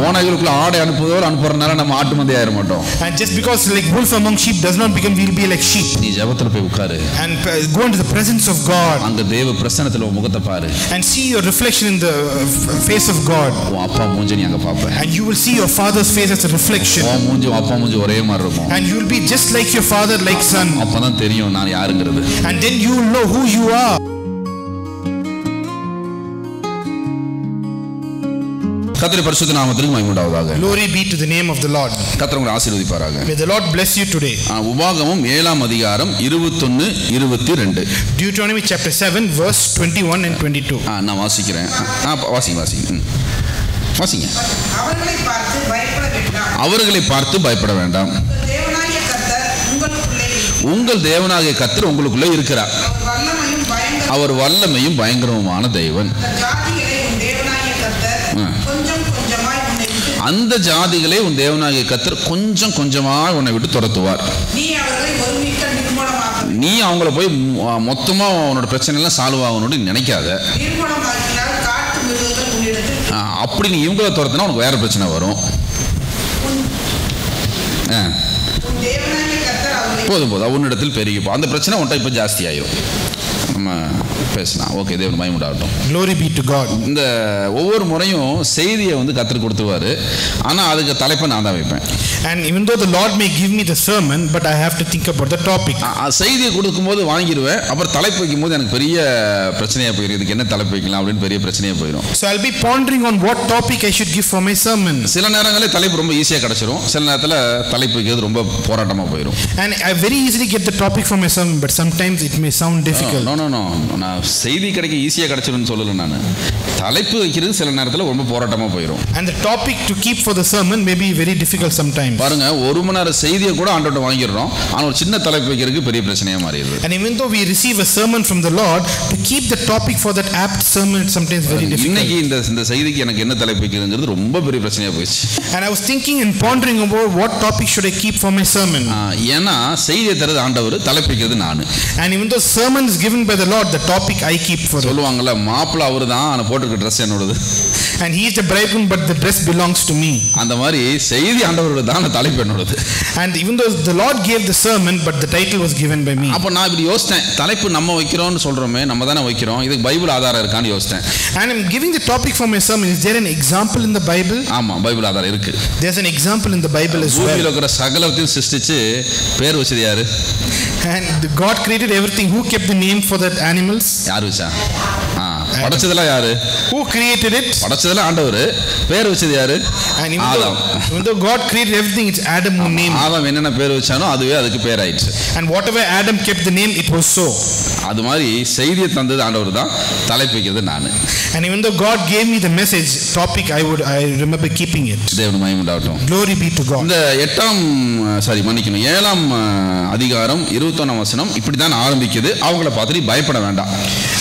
ஓநாய்களுக்குள்ள ஆடை அனுப்புறதுனால நம்ம ஆட்டு மந்தை ஆயிர மாட்டோம். And just because like wolf among sheep does not become we'll be like sheep. நீ ஜெபத்துல போய் உட்காரு. And go into the presence of God. அங்க தேவ பிரசன்னத்துல உன் முகத்தை பாரு. And see your reflection in the face of God. உன் அப்பா மூஞ்சி நீ அங்க பாப்ப. And you will see your father's face as a reflection. உன் மூஞ்சி அப்பா மூஞ்சி ஒரே மாதிரி இருக்கும். And you will be just like your father, like son. அப்பதான் தெரியும் நான் யாருங்கிறது. And then you will know who you are. கர்த்தருடைய பரிசுத்த நாமத்திற்கு மகிமை உண்டாவதாக. Glory be to the name of the Lord. கர்த்தர் உங்களை ஆசீர்வதிப்பாராக. May the Lord bless you today. உபாகமம் 7ஆம் அதிகாரம் 21 22. Deuteronomy chapter 7 verse 21 and 22. நான் வாசிக்கிறேன். வாசிங்க. அவர்களை பார்த்து பயப்பட வேண்டாம். உங்கள் தேவனாகிய கர்த்தர் உங்களுக்குள்ளே இருக்கிறார். அவர் வல்லமையும் பயங்கரமுமான தேவன். அந்த ஜாதிகளை உன் தேவனாகிய கர்த்தர் கொஞ்சம் கொஞ்சமாக உன்னை விட்டு துரத்துவார். நீ அவங்கள போய் மொத்தமா உன்னோட பிரச்சனை எல்லாம் சால்வ் ஆகணும்னு நினைக்காத. அப்படி நீ இவங்கள துரத்துனா உனக்கு வேற பிரச்சனை வரும். போதும் உன்னிடத்தில் பெருகிப்போ அந்த பிரச்சனை உன்ட்ட இப்போ ஜாஸ்தி ஆயிரும். நம்ம பேசலாம். ஓகே, தேவன் மகிமை உண்டாகட்டும். Glory be to God. இந்த ஒவ்வொரு முறையும் செய்தியை கர்த்தர் கொடுத்துருவாரு. ஆனால் அதுக்கு தலைப்பை நான் தான் வைப்பேன். And even though the Lord may give me the sermon, but I have to think about the topic. செய்தியை கொடுக்கும்போது வாங்கிடுவேன். அப்புறம் தலைப்பு வைக்கும்போது எனக்கு பெரிய பிரச்சனையாக போயிடும். இதுக்கு என்ன தலைப்பு வைக்கலாம் அப்படின்னு பெரிய பிரச்சனையாக போயிடும். So I'll be pondering on what topic I should give for my sermon. சில நேரங்களில் தலைப்பு ரொம்ப ஈஸியாக கிடைச்சிரும். சில நேரத்தில் தலைப்பு வைக்கிறது ரொம்ப போராட்டமாக போயிடும். And I very easily get the topic for my sermon, but sometimes it may sound difficult. No. நான் செய்தி கிடைக்க ஈஸியாக கிடைச்சிருன்னு சொல்லலை. நான் தலைப்பு வைக்கிறது சில நேரத்தில் ரொம்ப போராட்டமாக போயிடும். And the topic to keep for the sermon may be very difficult sometimes. பாருங்க, ஒரு மணி நேரம் செய்தியை கூட ஆண்டவர்ட்ட வாங்கிடுறோம். ஆனால் ஒரு சின்ன தலைப்பு வைக்கிறதுக்கு பெரிய பிரச்சனையாக மாறிடுது. And even though we receive a sermon from the Lord, to keep the topic for that apt sermon is sometimes very difficult. இன்னைக்கு இந்த செய்திக்கு எனக்கு என்ன தலைப்பு வைக்கிறதுங்கிறது ரொம்ப பெரிய பிரச்சனையாக போயிடுச்சு. And I was thinking and pondering about what topic should I keep for my sermon. ஏன்னா செய்தியை தருது ஆண்டவர், தலைப்பு வைக்கிறது நான். And even though sermon is given by the Lord, the topic I keep for. சொல்லுவாங்கல்ல, மாப்பிள்ளை அவரு தான், ஆனால் போட்டிருக்க ட்ரெஸ் என்னோடது. And he is the bridegroom, but the dress belongs to me. அந்த மாதிரி செய்தி ஆண்டவரோட தான், தலைப்பு என்னோடது. And even though the Lord gave the sermon, but the title was given by me. அப்போ நான் இப்படி யோசித்தேன், தலைப்பு நம்ம வைக்கிறோம்னு சொல்றோமே, நம்ம தானே வைக்கிறோம், இதுக்கு பைபிள் ஆதாரம் இருக்கான்னு யோசித்தேன். And I'm giving the topic for my sermon. Is there an example in the Bible? ஆமா, பைபிள் ஆதாரம் இருக்கு. There's an example in the Bible as well. பூமியில இருக்கிற சகலத்தையும் சிருஷ்டிச்சு பேர் வச்சது யாரு? And God created everything. Who kept the name for that animals? யார் வச்சா? படைச்சதெல்லாம் யாரு? Who created it? படைச்சதெல்லாம் ஆண்டவர். பேர் வச்சது யாரு? ஆதாம். Even though God created everything, it's Adam who named. ஆதாம் என்னென்ன பேர் வச்சானோ அதுவே அதுக்கு பேர் ஆயிடுச்சு. And whatever Adam kept the name, it was so. அது மாதிரி செய்தியை தந்தது ஆண்டவர் தான், தலைப்பு வைக்கிறது நான். And even though God gave me the message topic, I remember keeping it. தேவன் மகிமை உண்டாகட்டும். Glory be to God. இந்த 7ஆம் அதிகாரம் 21ஆம் வசனம் இப்படி தான் ஆரம்பிக்குது. அவங்கள பார்த்து நீ பயப்பட வேண்டாம்.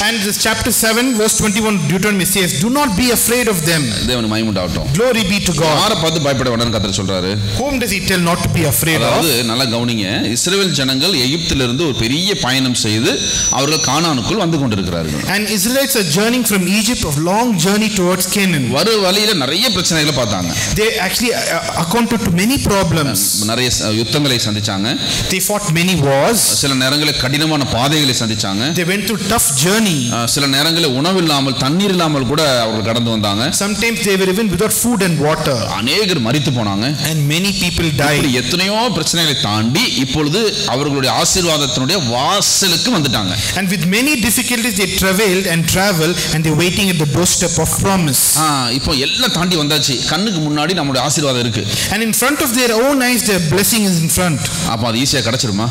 And this chapter 7 verse 21 Deuteronomy says, do not be afraid of them. தேவன் மகிமை உண்டாகட்டும். Glory be to God. யாரை பார்த்து பயப்பட வேண்டாம்னு கர்த்தர் சொல்றாரு? Whom does he tell not to be afraid of? அதாவது நல்லா கவனிங்க, இஸ்ரவேல் ஜனங்கள் எகிப்திலிருந்து ஒரு பெரிய பயணம் செய்து அவர்கள் கானானுக்குள் வந்து கொண்டிருக்கிறார்கள். And Israelites are journeying from Egypt, of long journey towards Canaan. வர வழியில நிறைய பிரச்சனைகளை பார்த்தாங்க. They actually accounted to many problems. நிறைய யுத்தங்களை சந்திச்சாங்க. They fought many wars. சில நேரங்களில் கடினமான பாதைகளை சந்திச்சாங்க. They went through tough journey. சில நேரங்களில் உணவு இல்லாமல் தண்ணீர் இல்லாமல் கூட அவர்கள் கடந்து வந்தாங்க. Sometimes they were even without food and water. அநேகர் மரித்து போனாங்க. And many people died. எத்தனையோ பிரச்சனைகளை தாண்டி இப்பொழுது அவர்களுடைய ஆசீர்வாதத்தினுடைய வாசலுக்கு வந்துட்டாங்க. And with many difficulties they traveled and they waiting at the doorstep of promise. இப்போ எல்லாம் தாண்டி வந்தாச்சு. கண்ணுக்கு முன்னாடி நம்மளுடைய ஆசீர்வாதம் இருக்கு. And in front of their own eyes their blessing is in front. அப்ப அது ஈஸியா கிடைச்சிருமா?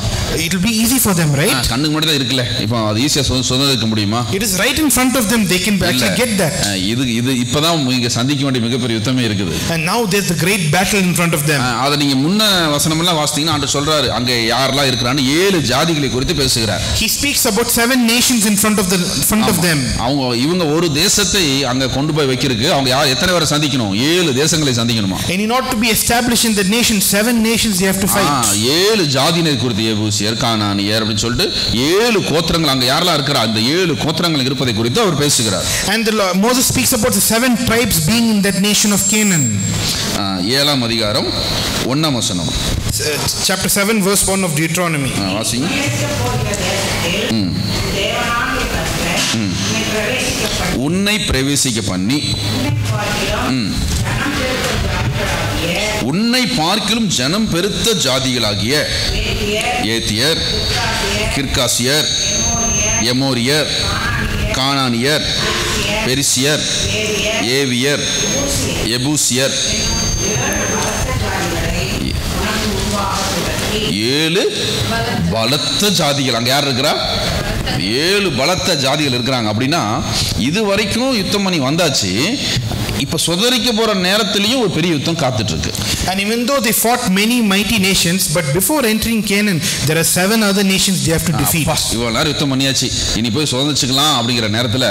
It will be easy for them, right? கண்ணுக்கு முன்னாடி தான் இருக்குல. இப்போ அது ஈஸியா சொந்ததுக்கு முடியுமா? It is right in front of them. They can actually get that. இது இப்பதான் நீங்க சந்திக்க வேண்டிய மிகப்பெரிய யுத்தமே இருக்குது. And now there's the great battle in front of them. அத நீங்க முன்ன வசனம் எல்லாம் வாசித்தீங்கன்னா ஆண்டவர் சொல்றாரு, அங்க யாரெல்லாம் இருக்கறான்னு 7 ஜாதிகளை குறித்து பேசுகிறார். He speaks about 7 nations in front of them. அவங்க இவங்க ஒரு தேசத்தை அங்க கொண்டு போய் வைக்கிறதுக்கு அவங்க எத்தனை பேரை சந்திக்கணும்? 7 தேசங்களை சந்திக்கணுமா? And in order to be established in the nation, 7 nations they have to fight. 7 ஜாதியினர் குறித்து, எபூசியர், கானானியர் அப்படி சொல்லிட்டு 7 கோத்திரங்கள் அங்க யாரெல்லாம் இருக்கற அந்த 7 கோத்திரங்கள் இருப்பதை குறித்து அவர் பேசுகிறார். And Moses speaks about the 7 tribes being in that nation of Canaan. 7ஆம் அதிகாரம் 1ஆம் வசனம். Chapter 7 verse 1 of Deuteronomy. வாசிங்க. உன்னை பிரவேசிக்க பண்ணி உன்னை பார்க்கிலும் ஜனம் பெருத்த ஜாதிகளாகிய ஏத்தியர், கிர்காசியர், எமோரியர், கானானியர், பெரிசியர், ஏவியர், எபூசியர் 7 பலத்த ஜாதிகள் அங்க யார் இருக்கிறா? 7 பலத்த ஜாதிகள் இருக்கிறாங்க. அப்படின்னா இது வரைக்கும் யுத்தம் பண்ணி வந்தாச்சு, இப்ப சுதரிக்க போற நேரத்திலையும் ஒரு பெரிய யுத்தம் காத்துட்டு இருக்கு. And even though they fought many mighty nations, but before entering Canaan there are 7 other nations they have to defeat. இவ்வளவு நேரம் யுத்தம் பண்ணியாச்சு, இனி போய் சுதரிச்சுக்கலாம் அப்படிங்கிற நேரத்துல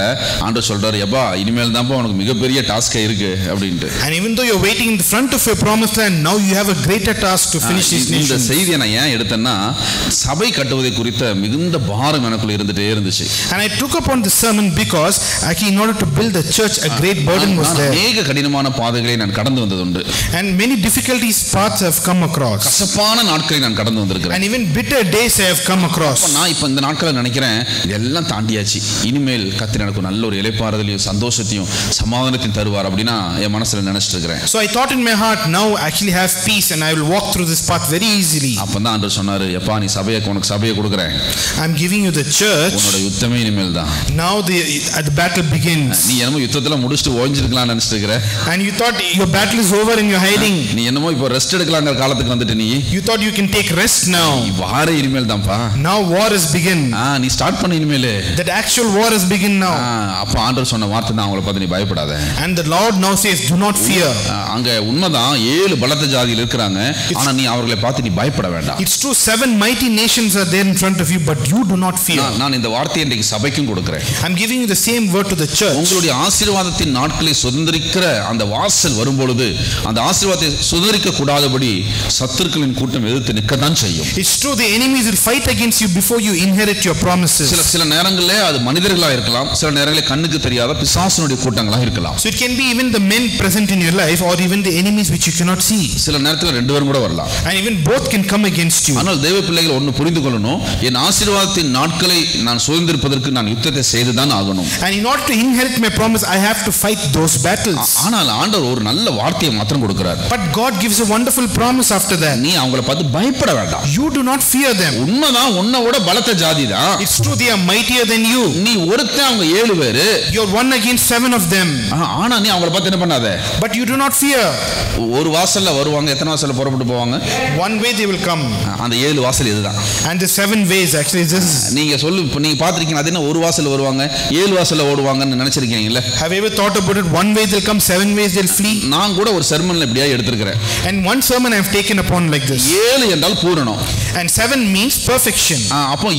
ஆண்டவர் சொல்றாரு, எப்பா இனிமேல் தான்ப்பா உனக்கு மிகப்பெரிய டாஸ்கா இருக்கு அப்படின்ட்டு. And even though you're waiting in the front of your promised land, now you have a greater task to finish these nations. இந்த செய்தியை நான் ஏன் எடுத்தேன்னா சபை கட்டுவதை குறித்த மிகுந்த பாரம் எனக்குள்ள இருந்துட்டே இருந்துச்சு. And I took upon the sermon because actually in order to build the church a great burden was there. அநேக கடினமான பாதைகளை நான் கடந்து வந்ததுண்டு. And many difficulties paths have come across. கசப்பான நாட்களை நான் கடந்து வந்திருக்கிறேன். And even bitter days I have come across. நான் இப்ப இந்த நாட்களை நினைக்கிறேன் இதெல்லாம் தாண்டியாச்சு, இனிமேல் கர்த்தர் எனக்கு நல்ல ஒரு இளைப்பாறுதலையும் சந்தோஷத்தையும் சமாதானத்தையும் தருவார் அப்படினா என் மனசுல நினைச்சிட்டு இருக்கேன். So I thought in my heart, now I actually have peace and I will walk through this path very easily. அப்பதான் ஆண்டவர் சொன்னாரு, எப்பா நீ உனக்கு சபையை கொடுக்கிறேன், I'm giving you the church. உன்னோட யுத்தமே இனிமேல் தான். Now the battle begins. நீ என்னமோ யுத்தத்துல முடிச்சிட்டு ஓஞ்சிருக்கலாம் நினைச்சிட்டு இருக்கற. And you thought your battle is over and you're hiding. நீ என்னமோ இப்போ ரெஸ்ட் எடுக்கலாம்ங்கற காலத்துக்கு வந்துட்ட நீ. You thought you can take rest now. வாரே இனிமேல் தான்ப்பா. Now war is begin. நீ ஸ்டார்ட் பண்ணு இனிமேல். That actual war is begin now. அப்ப ஆண்டவர் சொன்ன வார்த்தை தான் அவங்கள பார்த்து நீ பயப்படாத. And the Lord now says, do not fear. அங்க உண்மைதான் 7 பலத்த ஜாதிகள் இருக்காங்க, ஆனா நீ அவர்களை பார்த்து நீ பயப்பட வேண்டாம். It's true 7 mighty nations are there in front of you, but you do not fear. நான் இந்த வார்த்தையை இன்றைக்கு சபைக்கும் கொடுக்கிறேன். I'm giving you the same word to the church. உங்களுடைய ஆசீர்வாதத்தின் நாட்களை சுதந்திரிக்கிற அந்த வாசல் வரும்பொழுது அந்த ஆசீர்வாதத்தை சுதந்திரிக்க கூடாதபடி சத்துருக்களின் கூட்டம் எதிர்த்து நிற்கத்தான் செய்யும். It's true the enemies will fight against you before you inherit your promises. சில நேரங்களிலே அது மனிதர்களா இருக்கலாம், சில நேரங்களிலே கண்ணுக்கு தெரியாத பிசாசுனுடைய கூட்டங்களா இருக்கலாம். So it can be even the men present in your life or even the enemies which you cannot see. சில நேரத்துல ரெண்டு பேரும் கூட வரலாம். And even both can come against you. ஆனால் தேவ பிள்ளைகள் ஒன்னு புரிந்து கொள்ளணும், என் ஆசீர்வாதத்தின் நாட்களை நான் சுதந்திரிப்பதற்கு நான் யுத்தத்தை செய்துதான் ஆகணும். And in order to inherit my promise I have to fight those battles. ஆனால் ஆண்டவர் ஒரு நல்ல வார்த்தையை மாத்திரம் கொடுக்கிறார். But God gives a wonderful promise after that. நீ அவங்கள பார்த்து பயப்பட வேண்டாம். You do not fear them. உண்மைதான், உன்னோட பலத்த ஜாதி தான். It's true they are mightier than you. நீ ஒருத்தன் அவங்க 7 பேரு. You're one against 7 of them. ஆனா நீ அவங்கள பார்த்து என்ன பண்ணாத. But you do not fear. ஒரு வாசல்ல வருவாங்க, எத்தனை வாசல்ல புறப்பட்டு போவாங்க? One way they will come. அந்த 7 வாசல் இதுதான். And the 7 ways actually this. நீங்க சொல்லு, நீங்க பாத்திருக்கீங்க அது என்ன ஒரு வாசல்ல வருவாங்க 7 வாசல்ல ஓடுவாங்கன்னு நினைச்சிருக்கீங்கல்ல? Have you ever thought about it? One way they'll come, 7 ways they'll flee. நான் கூட ஒரு sermonல இப்படியே எடுத்துக்கிறேன். And one sermon I have taken upon like this. 7 என்றால் பூரணம். And 7 means perfection. அப்போ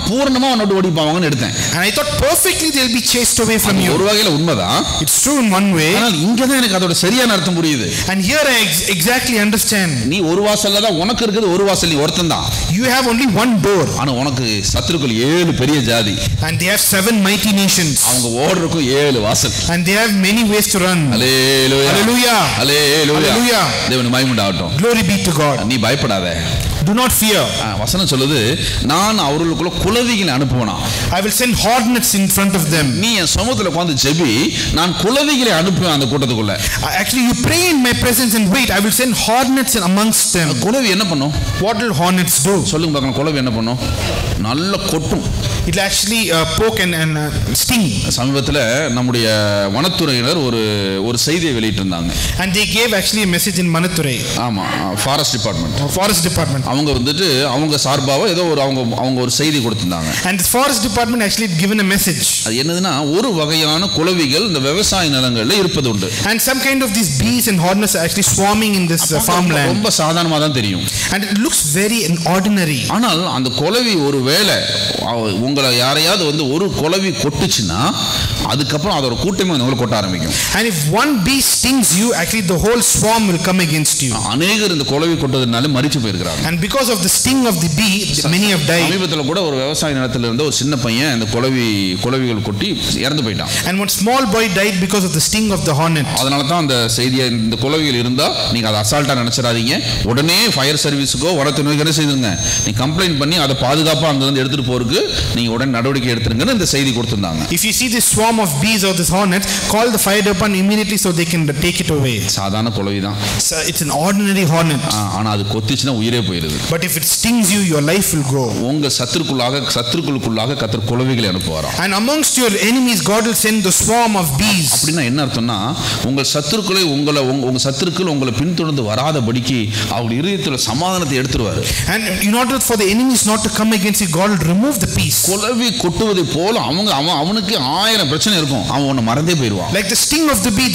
பூரணமா உன்னோட ஓடிப்பாங்கன்னு எடுத்தேன். And I thought perfectly they'll be chased away from you. ஒரு வகையில உண்மைதான். It's true in one way. ஆனால் இங்க தான் எனக்கு அதோட சரியான அர்த்தம் புரியுது. And here I exactly understand. நீ ஒரு வாசல்ல தான் உனக்கு இருக்குது, ஒரு வாசல் நீ ஒருத்தன் தான். You have only one door. ஆனா உனக்கு சத்துருக்கள் 7 பெரிய ஜாதி. And they have 7 mighty nations. அவங்க ஓடுறதுக்கு 7 வாசல். And they have many ways to run. Hallelujah. Hallelujah. Hallelujah. தேவனுக்கு மகிமை உண்டாகட்டும். Glory be to God. நீ பயப்படாத. Do not fear. வசனம் சொல்லுது, நான் அவர்களுக்குள்ள குளவிகளை அனுப்புவேனா. I will send hornets in front of them. நீ என் சமூகத்துல உட்கார்ந்து ஜெபி, நான் குளவிகளை அனுப்புவேன் அந்த கூட்டத்துக்குள்ள. Actually you pray in my presence and wait, I will send hornets amongst them. குளவி என்ன பண்ணும்? What will hornets do? சொல்லுங்க பார்க்கலாம், குளவி என்ன பண்ணும்? நல்ல கொட்டும். It will actually poke and sting. சமீபத்துல நம்முடைய வனத்துறையினர் ஒரு செய்தியை வெளியிட்டிருந்தாங்க. And they gave actually a message in Manathurai. ஆமா, ஃபாரஸ்ட் டிபார்ட்மென்ட். Forest department. அவங்க வந்துட்டு அவங்க சார்பாக ஏதோ ஒரு அவங்க ஒரு செய்தி கொடுத்திருந்தாங்க. And the forest department actually had given a message. அது என்னதுன்னா ஒரு வகையான குளவிகள் இந்த விவசாய நிலங்கள்ல இருப்பது உண்டு. And some kind of these bees and hornets are actually swarming in this farmland. ரொம்ப சாதாரணமா தான் தெரியும். And it looks very ordinary. ஆனால் அந்த குளவி ஒருவேளை உங்களை யாரையாவது வந்து ஒரு குளவி கொட்டுச்சுன்னா அதுக்கப்புறம் அதோட கூட்டமே உங்களை கொட்ட ஆரம்பிக்கும். And if one bee stings you, actually the whole swarm will come against you. அநேகர் இந்த குளவி கொட்டதுனால மரிச்சு போயிருக்காங்க. And because of the sting of the bee, many have died. சமீபத்துல கூட ஒரு விவசாய நிலத்துல இருந்த ஒரு சின்ன பையன் இந்த குளவிகள் கொட்டி இறந்து போயிட்டான். And one small boy died because of the sting of the hornet. அதனால தான் அந்த செய்தியை இந்த குளவிகள் இருந்தா நீங்க அதை அசால்ட்டா நினைச்சிடாதீங்க. உடனே ஃபயர் சர்வீஸுக்கோ வனத்துறைக்கு என்ன செய்யுங்க, நீ கம்ப்ளைண்ட் பண்ணி அதை பாதுகாப்பா அங்க இருந்து எடுத்துட்டு போறதுக்கு நீங்க உடனே நடவடிக்கை எடுத்துருங்கன்னு இந்த செய்தி கொடுத்திருந்தாங்க. If you see this swarm of bees or this hornet, call the fire department immediately so they can take it away. சாதாரண குளவி தான். It's an ordinary hornet. ஆனா அது கொத்திச்சுனா உயிரே போயிடுது. But if it stings you, your life will go. உங்க சத்துருக்குள்ளாக கர்த்தர் குளவிகளை அனுப்புவாராம். And amongst your enemies God will send the swarm of bees. அப்படினா என்ன அர்த்தம்னா உங்க சத்துருக்களை உங்க சத்துருக்கள் உங்களை பின்தொடர்ந்து வராதபடிக்கு அவங்க இதயத்துல சமாதானத்தை எடுத்துருவாரு. And in order for the enemies not to come against you, God will remove the peace. குளவி கொட்டுவதை போல அவனுக்கு 1000 பிரச்சனை இருக்கும், அவன் உன்னை மறந்தே போயிடுவான். Like the sting of the bee,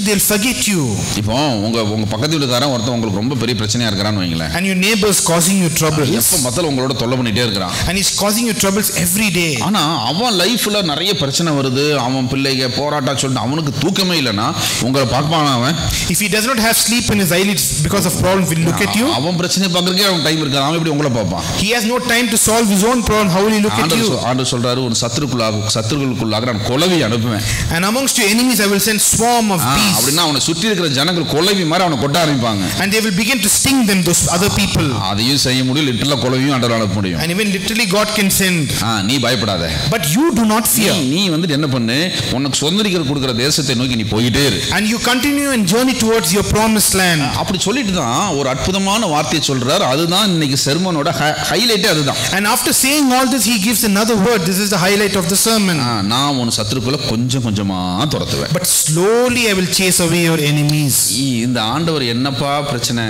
they'll forget you. இப்போ உங்க பக்கத்து வீட்டுக்காரன் ஒருத்தன் உங்களுக்கு ரொம்ப பெரிய பிரச்சனையா இருக்கறான்னு வைங்களேன். And your neighbor is causing you troubles. எப்ப மத்தல உங்களோட தொல்லை பண்ணிட்டே இருக்கறான். And he's causing you troubles every day. ஆனா அவன் லைஃப்ல நிறைய பிரச்சனை வருது, அவன் பிள்ளைங்க போராட்டா சொல்லிட்டு அவனுக்கு தூக்கமே இல்லனா உங்களை பார்ப்பானா அவன்? If he does not have sleep in his eyelids because of problems, will look at you. அவன் பிரச்சனை பார்க்கறதுக்கே அவன் டைம் இருக்காது, அவன் எப்படி உங்களை பார்ப்பான்? He has no time to solve his own problem. How will he look at you? ஆண்டவர் சொல்றாரு, ஒரு சத்துருக்குள்ளாக நான் குளவி அனுப்புவேன். And amongst your enemies I will send swarm of bees. அப்படினா அவனை சுற்றி இருக்கிற ஜனங்கள் குளவி மாதிரி அவனை கொட்ட ஆரம்பிப்பாங்க. And they will begin to sting them, those other people. அதையும் செய்ய முடியும், லிட்டரலா குளவியும் ஆண்டவர் அனுப்ப முடியும். And even literally God can send. நீ பயப்படாத. But you do not fear. நீ வந்து என்ன பண்ணு, உனக்கு சுதந்திரிக்க கொடுக்கிற தேசத்தை நோக்கி நீ போயிட்டே இரு. And you continue and journey towards your promised land. அப்படி சொல்லிட்டு தான் ஒரு அற்புதமான வார்த்தையை சொல்றார். அதுதான் இன்னைக்கு செர்மனோட ஹைலைட். அதுதான். And after saying all this, he gives another word. This is the highlight of the sermon. நான் உன் சத்துருக்களை கொஞ்சமா துரத்துவேன். But slowly I will chase away your enemies. இந்த ஆண்டவர் என்னப்பா பிரச்சனை,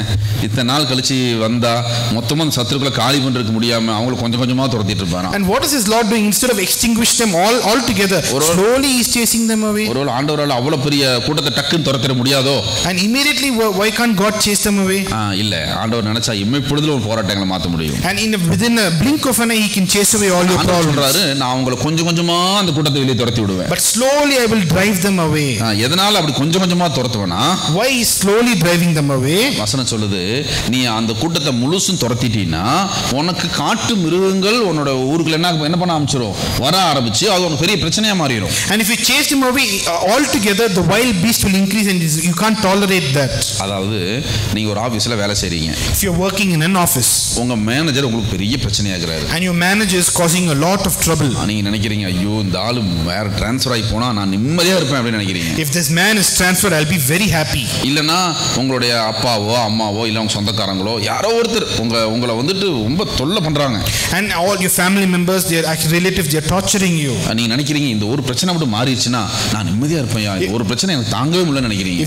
இத்தனை நாள் கழிச்சு வந்தா மொத்தமா அந்த சத்துருக்களை காலி பண்றதுக்கு முடியாம அவங்களை கொஞ்சமா துரத்திட்டு இருப்பாராம். And what is his Lord doing? Instead of extinguish them all together, slowly he is chasing them away. ஒருவேளை ஆண்டவரால அவ்வளவு பெரிய கூட்டத்தை டக்குன்னு துரத்திட முடியாதோ? And immediately why can't God chase them away? இல்ல, ஆண்டவர் நினைச்சா இம்மைப்பொழுதுல ஒரு போராட்டங்களை மாத்த முடியும். And within a blink of an eye he can chase away all your problems. சொல்றாரு, நான் அவங்களை கொஞ்சமா அந்த கூட்டத்தை வெளியே துரத்தி விடுவேன். But slowly I will drive them away. எதனால அப்படி கொஞ்சமா துரத்துவேனா? Why is slowly driving them away? வசனம் சொல்லுது, நீ அந்த கூட்டத்தை முழுசும் துரத்திட்டீனா உனக்கு காட்டு மிருகங்கள் உன்னோட ஊருக்குள்ள என்ன பண்ண ஆரம்பிச்சிரும், வர ஆரம்பிச்சு அது ஒரு பெரிய பிரச்சனையா மாறிடும். And if you chase them away altogether, the wild beast will increase and you can't tolerate that. அதாவது நீங்க ஒரு ஆபீஸ்ல வேலை செய்றீங்க. If you're working in an office, உங்க மேனேஜர் உங்களுக்கு பெரிய பிரச்சனையா இருக்காரு. And your manager is causing a lot of trouble. நீங்க நினைக்கிறீங்க, ஐயோ இந்த ஆளு வேற ட்ரான்ஸ்ஃபர் ஆகி போனா நான் நிம்மதியா இருப்பேன் அப்படி நினைக்கிறீங்க. If this man is transferred, I'll be very happy. இல்லனா உங்களுடைய அப்பாவோ அம்மாவோ இல்ல உங்க சொந்தக்காரங்களோ யாரோ ஒருத்தர் உங்களை வந்துட்டு ரொம்ப தொல்லை பண்றாங்க. And all your family members, their relatives, they are torturing you. நீங்க நினைக்கிறீங்க இந்த ஒரு பிரச்சனை மட்டும் மாறிடுச்சுனா நான் நிம்மதியா இருப்பேன், இந்த ஒரு பிரச்சனை எனக்கு தாங்கவே முடியல நினைக்கிறீங்க.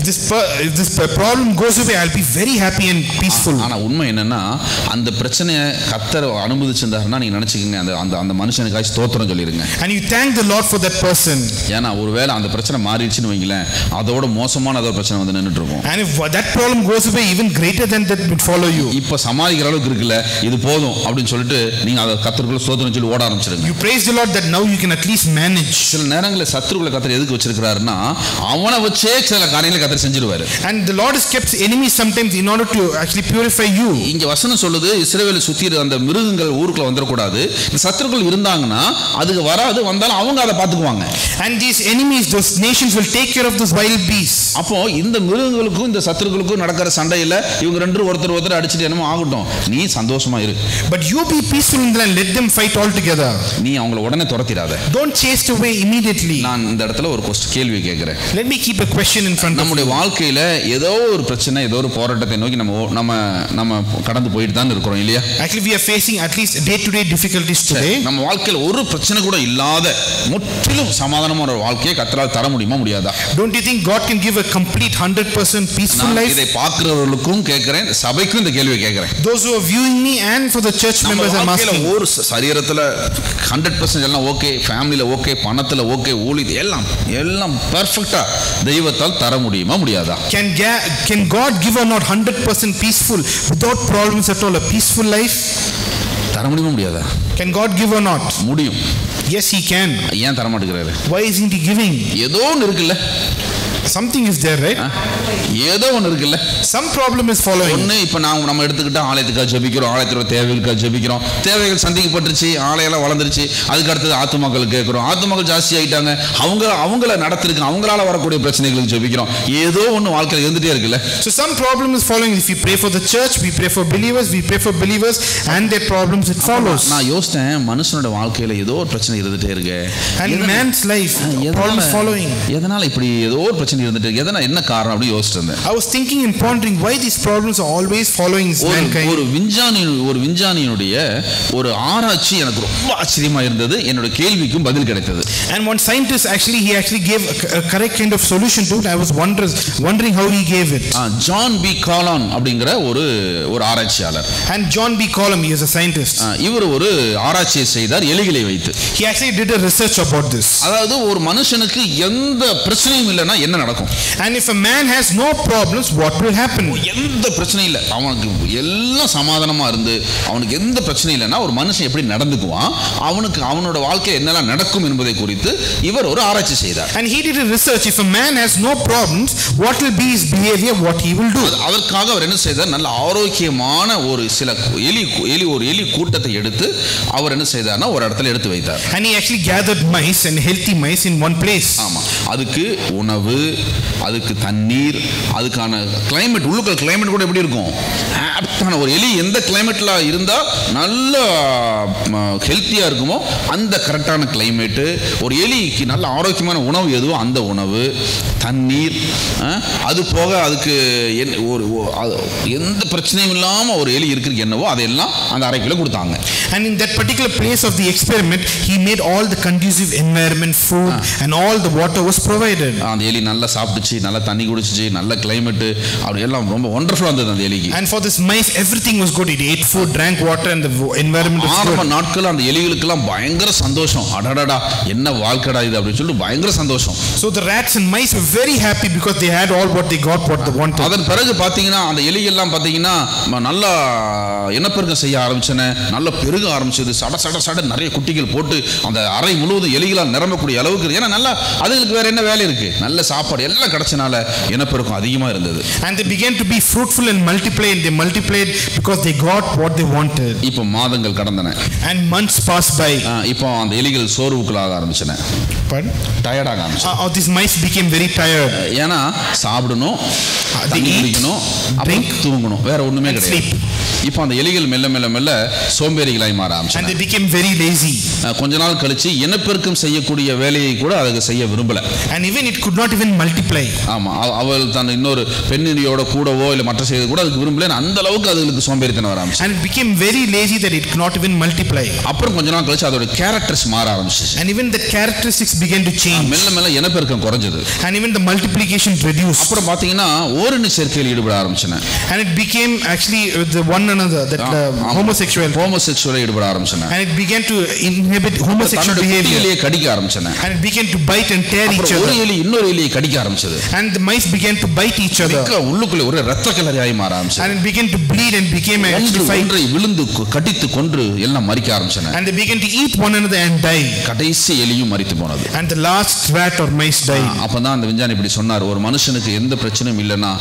If this problem goes away, I'll be very happy and peaceful. ஆனா உண்மை என்னன்னா அந்த பிரச்சனையை கர்த்தர் அனுமதிச்சிருந்தாருன்னா நீங்க நினைச்சுக்கங்க அந்த மனுஷனுக்காக ஸ்தோத்திரம் சொல்லிருங்க. And you thank the Lord for that person. ஏன்னா ஒருவேளை அந்த பிரச்சனை மாறிடுச்சுன்னு வைங்களேன், அதோட மோசமான ஏதோ பிரச்சனை வந்து நின்னுட்டு இருக்கும். And if that problem goes away, even greater than that would follow you. இப்ப சமாளிக்கிற அளவுக்கு இருக்குல்ல, இது போதும் அப்படின்னு சொல்லிட்டு நீங்க அதை கர்த்தருக்குள்ள ஸ்தோத்திரம் சொல்லி ஓட ஆரம்பிச்சிருங்க. You praise the Lord that now you can at least manage. சில நேரங்களில் சத்துருக்களை கர்த்தர் எதுக்கு வச்சிருக்கிறாருன்னா அவனை வச்சே சில காரியங்களை கர்த்தர் செஞ்சிருவாரு. And the Lord has kept enemies sometimes in order to actually purify you. இங்க வசனம் சொல்லுது, இஸ்ரவேலை சுத்தி அந்த மிருகங்கள் ஊருக்குள்ள வந்துடக்கூடாது. இந்த சத்துருக்கள் இருந்தாங்கன்னா அதுக்கு வராது, வந்தாலும் அவங்க அதை பார்த்துக்குவாங்க. And these enemies, those nations will take care of those wild beasts. அப்போ இந்த மிருகங்களுக்கும் இந்த சத்துருக்களுக்கும் நடக்கிற சண்டையில இவங்க ரெண்டு ஒருத்தர் அடிச்சுட்டு என்னமோ ஆகட்டும், நீ சந்தோஷமா இரு. But you be peaceful in the land, let them fight all together. நீ அவங்களை உடனே துரத்திடாத. Don't chase away immediately. நான் இந்த இடத்துல ஒரு கேள்வி கேட்கிறேன். Let me keep a question in front of you. நம்முடைய வாழ்க்கையில ஏதோ ஒரு பிரச்சனை, ஏதோ ஒரு போராட்டத்தை நோக்கி நம்ம கடந்து போயிட்டு தான் இருக்கிறோம் இல்லையா? Actually we are facing at least day to day difficulties today. நம்ம வாழ்க்கையில ஒரு பிரச்சனை கூட இல்லாத முற்றிலும் சமாதானமான ஒரு வாழ்க்கையை கர்த்தரால் தர முடியுமா முடியாதா? Don't you think God can give give a complete 100% peaceful life? இதை பார்க்கிறவர்களுக்கும் கேட்கிறேன், சபைக்கும் இந்த கேள்வியை கேட்கிறேன். Those who are viewing me and for the church members I'm asking. ஒரு சரீரத்துல 100% எல்லாம் ஓகே, ஃபேமிலில ஓகே, பணத்துல ஓகே, ஊழியது எல்லாம் பெர்ஃபெக்ட்டா தெய்வத்தால் தர முடியுமா முடியாதா? Can God give or not 100% peaceful without problems at all, a peaceful life? தர முடியுமா முடியாதா? Can God give or not? முடியும். Yes, he can. ஏன் தர மாட்டேங்கிறாரு? Why isn't he giving? ஏதோ ஒன்று இருக்குல்ல, something is there, right? ஏதோ ஒன்று இருக்குல்ல. Some problem is following. ஒன்று இப்போ நம்ம எடுத்துக்கிட்டா ஆலயத்துக்காக ஜெபிக்கிறோம், ஆலயத்தோட தேவைகளுக்காக ஜெபிக்கிறோம், தேவைகள் சந்திக்கப்பட்டுருச்சு, ஆலயெல்லாம் வளர்ந்துருச்சு, அதுக்கு அடுத்தது ஆத்துமாக்கள் கேட்குறோம், ஆத்துமாக்கள் ஜாஸ்தி ஆகிட்டாங்க, அவங்கள நடத்திருக்கு, அவங்களால வரக்கூடிய பிரச்சனைகளுக்கு ஜெபிக்கிறோம், ஏதோ ஒன்று வாழ்க்கையில் இருந்துகிட்டே இருக்குல்ல. So some problem is following. If we pray for the church, we pray for believers and their problems it follows. நான் யோசித்தேன், மனுஷனோட வாழ்க்கையில் ஏதோ ஒரு பிரச்சனை இருந்துகிட்டே இருக்கு. And man's life problems following. எதனால இப்படி ஏதோ ஒரு பிரச்சனை இருந்துட்டு இருக்கு, எதனா என்ன காரணம் அப்படி யோசிச்சிருந்தேன். I was thinking and pondering why these problems are always following mankind. ஒரு விஞ்ஞானியினுடைய ஒரு ஆராய்ச்சி எனக்கு ரொம்ப ஆச்சரியமா இருந்தது, என்னோட கேள்விக்கும் பதில் கிடைத்தது. And one scientist actually gave a correct kind of solution to it. I was wondering how he gave it. John B Calhoun அப்படிங்கிற ஒரு ஆராய்ச்சியாளர். And John B. Colum, he is a scientist. இவர் ஒரு ஆராய்ச்சியை செய்தார் எலிகளை வைத்து. He actually did a research about this. அதாவது ஒரு மனுஷனுக்கு எந்த பிரச்சனையும் இல்லைன்னா என்ன நடக்கும்? And if a man has no problems, what will happen? எந்த பிரச்சனையும் இல்லை, அவனுக்கு எல்லாம் சமாதானமா இருந்து அவனுக்கு எந்த பிரச்சனையும் இல்லைன்னா ஒரு மனுஷன் எப்படி நடந்துக்குவான், அவனோட வாழ்க்கையில் என்னெல்லாம் நடக்கும் என்பதை குறித்து இவர் ஒரு ஆராய்ச்சி செய்தார். And he did a research. If a man has no problems, what will be his behavior, what he will do? அதற்காக அவர் என்ன செய்தார், நல்ல ஆரோக்கியமான ஒரு சில எலி கூட்டத்தை எடுத்து அவர் என்ன செய்தார்னா ஒரு இடத்துல எடுத்து வைத்தார். And he actually gathered mice and healthy mice in one place. ஆமா, அதுக்கு உணவு, அதுக்கு தண்ணீர், அதுக்கான கிளைமேட், உள்ளுக்குள்ள கிளைமேட் கூட எப்படி இருக்கும், ஆப்டான ஒரு எலி எந்த கிளைமேட்ல இருந்தா நல்ல ஹெல்த்தியா இருக்குமோ அந்த கரெக்டான கிளைமேட்டு, ஒரு எலிக்கு நல்ல ஆரோக்கியமான உணவு எதுவோ அந்த உணவு, தண்ணீர், அது போக அதுக்கு எந்த பிரச்சனையும் இல்லாம ஒரு எலி இருக்கு என்னவோ அதெல்லாம் அந்த அறைக்குள்ள கொடுத்தாங்க. And in that particular place of the experiment, he made all the conducive environment, food and all the water was provided. அந்த எலி நல்லா சாப்பிட்டுச்சு, நல்லா தண்ணி குடிச்சிச்சு, நல்ல கிளைமேட், அப்படி எல்லாம் ரொம்ப வண்டர்ஃபுல்லா இருந்தது அந்த எலிக்கு. And for this mice everything was good. It ate food, drank water and the environment was good. ஆரம்ப நாட்கள் அந்த எலிகளுக்கெல்லாம் பயங்கர சந்தோஷம், அடடடா என்ன வாழ்க்கடா இது அப்படின்னு சொல்லிட்டு பயங்கர சந்தோஷம். So the rats and mice were very happy because they had all what they got, what they wanted. அதன் பிறகு பாத்தீங்கன்னா அந்த எலிகள்லாம் பாத்தீங்கன்னா நல்லா இனப்பெருக்கம் செய்ய ஆரம்பிச்சன, நல்ல பெருக ஆரம்பிச்சது, சட நிறைய குட்டிகள் போட்டு அந்த அறை முழுவதும் எலிகளால் நிரம்பக்கூடிய அளவுக்கு, ஏன்னா நல்லா அதுங்களுக்கு வேற என்ன வேலை இருக்கு, நல்ல சாப்பாடு எல்லாம் கிடைச்சனால இனப்பெருக்கம் அதிகமா இருந்தது. And they began to be fruitful and multiply, and they multiplied because they got what they wanted. இப்போ மாதங்கள் கடந்தன and months passed by. இப்போ அந்த எலிகள் சோர்வுக்குள்ளாக ஆரம்பிச்சன, டயர்டாக ஆரம்பிச்சன. These mice became very tired. ஏன்னா சாப்பிடணும், தண்ணி குடிக்கணும், அப்புறம் தூங்கணும், வேற ஒண்ணுமே கிடையாது. இப்போ அந்த எலிகள் மெல்ல சோம்பேறிகளாய் மாற ஆரம்பிச்சன. And they became very lazy. கொஞ்ச நாள் கழிச்சு இனப்பெருக்கம் செய்யக்கூடிய வேலையை கூட அதுக்கு செய்ய விரும்பல. And even it could not even multiply. ஆமா, அவள் தன் இன்னொரு பெண்ணினியோட கூடவோ இல்ல மற்ற செய்யறது கூட அதுக்கு விரும்பல, அந்த அளவுக்கு அதுக்கு சோம்பேறித்தனம் வர ஆரம்பிச்சு. And it became very lazy that it could not even multiply. அப்புறம் கொஞ்ச நாள் கழிச்சு அதோட கேரக்டர்ஸ் மாற ஆரம்பிச்சு. And even the characteristics began to change. மெல்ல இனப்பெருக்கம் குறைஞ்சது. And even the multiplication reduced. அப்புறம் பாத்தீங்கன்னா ஓரின சேர்க்கையில் ஈடுபட ஆரம்பிச்சன. And it became actually the one another, that homosexual ஈடுபட ஆரம்பிச்சன. And it began to inhibit homosexual behavior. எலியை கடிக்க ஆரம்பிச்சன. And it began to bite and tear each other. ஒரு எலி இன்னொரு எலியை கடிக்க ஆரம்பிச்சது. And the mice began to bite each other. உள்ளுக்குள்ள ஒரு இரத்த கலரியாய் மாற ஆரம்பிச்சது. And it began to bleed and became a fight. ஒன்றை விழுந்து கடித்து கொன்று எல்லாம் மரிக்க ஆரம்பிச்சன. And they began to eat one another and die. கடைசி எலியும் மரித்து போனது. And the last rat or mice died. அப்பதான் அந்த விஞ்ஞானி இப்படி சொன்னார், ஒரு மனுஷனுக்கு எந்த பிரச்சனையும் இல்லைன்னா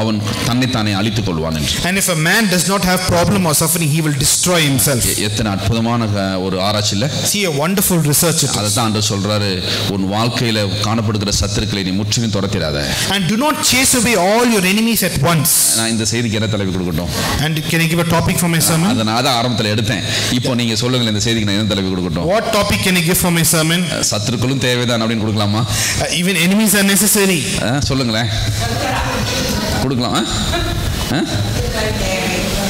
அவன் தன்னைத்தானே அழித்துக் கொள்வான் என்று. And if a man does not have problem or suffering, he will destroy himself. எத்தனை அற்புதமான ஒரு ஆராய்ச்சி இல்ல. See a wonderful research. அதான் ஆண்டவர் சொல்றாரு, உன் வாழ்க்கையில காணப்படுகிற சத்துருக்களை நீ முற்றிலும் துரத்திடாத. And do not chase away all your enemies at once. நான் இந்த செய்திக்கு என்ன தலைப்பு கொடுக்கட்டும்? And can I give a topic for my sermon? அத நான் ஆரம்பத்துல எடுத்தேன். இப்போ நீங்க சொல்லுங்க, இந்த செய்திக்கு நான் என்ன தலைப்பு கொடுக்கட்டும்? What topic can I give for my sermon? சத்துருக்களும் தேவைதான் அப்படின்னு கொடுக்கலாமா? Even enemies are necessary. சொல்லுங்களேன், கொடுக்கலாம்.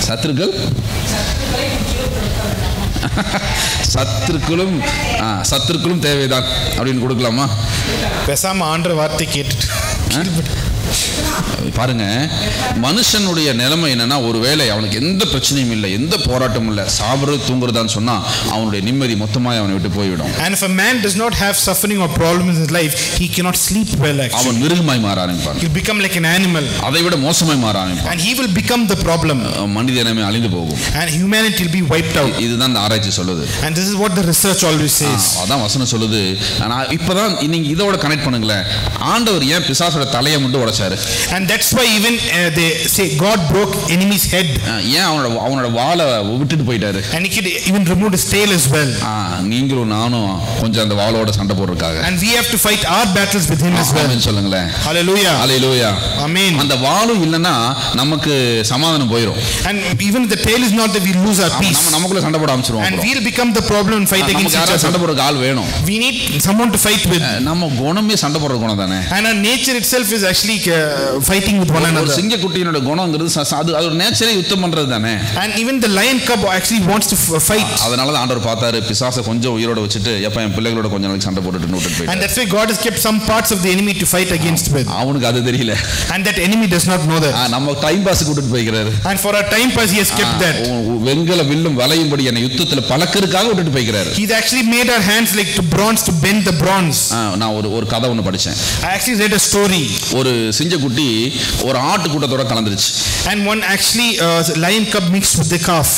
சத்துருக்கள் சத்துருக்களும் தேவைதான் அப்படின்னு கொடுக்கலாமா? பேசாம ஆண்டவர் வார்த்தை பாருங்க, மனுஷனுடைய நிலைமை என்னன்னா, ஒருவேளை அவனுக்கு எந்த பிரச்சனையும் இல்லை, எந்த போராட்டமும் இல்லை, சாப்பிடுறது தூங்குறதான்னு சொன்னா அவனுடைய நிம்மதி மொத்தமாக அவனை விட்டு போய்விடும். And if a man does not have suffering or problems in his life, he cannot sleep well actually. அவன் மிருகமாய் மாற ஆரம்பிப்பான். He'll become like an animal. அதை விட மோசமாய் மாற ஆரம்பிப்பான். And he will become the problem. மனித இனமே அழிந்து போகும். And humanity will be wiped out. இதுதான் இந்த ஆராய்ச்சி சொல்லுது. And this is what the research always says. அதான் வசனம் சொல்லுது. நான் இப்பதான் நீங்க இதோட கனெக்ட் பண்ணுங்களேன். ஆண்டவர் ஏன் பிசாசோட தலையை மட்டும் உடைச்சாரு? And that's why even they say God broke enemy's head. ஏன் அவனோட வாளை விட்டுட்டு போயிட்டாரு? And he could even remove his tail as well. நீங்களும் நானும் கொஞ்சம் அந்த வாளோட சண்டை போடுறதுக்காக. And we have to fight our battles with him as well. ஆமென் சொல்லுங்களேன். Hallelujah. Hallelujah. Amen. அந்த வாளும் இல்லனா நமக்கு சமாதானம் போயிடும். And even if the tail is not, that we lose our peace. நமக்குள்ள சண்டை போட ஆரம்பிச்சிருவோம். And we'll become the problem and fight against each other. சண்டை போடுற ஆள் வேணும். We need someone to fight with. நம்ம குணமே சண்டை போடுற குணம் தானே. And our nature itself is actually fighting with one another. சிங்கக்குட்டியோட குணம்ங்கிறது அது ஒரு நேச்சரே யுத்தம் பண்றது தானே. And even the lion cub actually wants to fight. அதனால தான் ஆண்டவர் பார்த்தாரு, பிசாசை கொஞ்சம் உயிரோட வச்சிட்டு எப்ப என் பிள்ளைகளோட கொஞ்ச நாளைக்கு சண்டை போட்டுட்டு விட்டுட்டு போயிட்டாரு. And that's why God has kept some parts of the enemy to fight against with. அவனுக்கு அது தெரியல. And that enemy does not know that. நம்ம டைம் பாஸ்க்கு விட்டுட்டு போயிக்கிறாரு. And for our time pass he has kept that. வெங்கல வில்லும் வளையும்படி என்ன யுத்தத்துல பலக்கறதுக்காக விட்டுட்டு போயிக்கிறாரு. He actually made our hands like to bronze to bend the bronze. நான் ஒரு கதை ஒன்னு படிச்சேன். I actually read a story. ஒரு சிங்கக்குட்டி ஒரு ஆட்டு கூட்டத்தோட கலந்துருச்சு. And one actually lion cub mixed with the calf.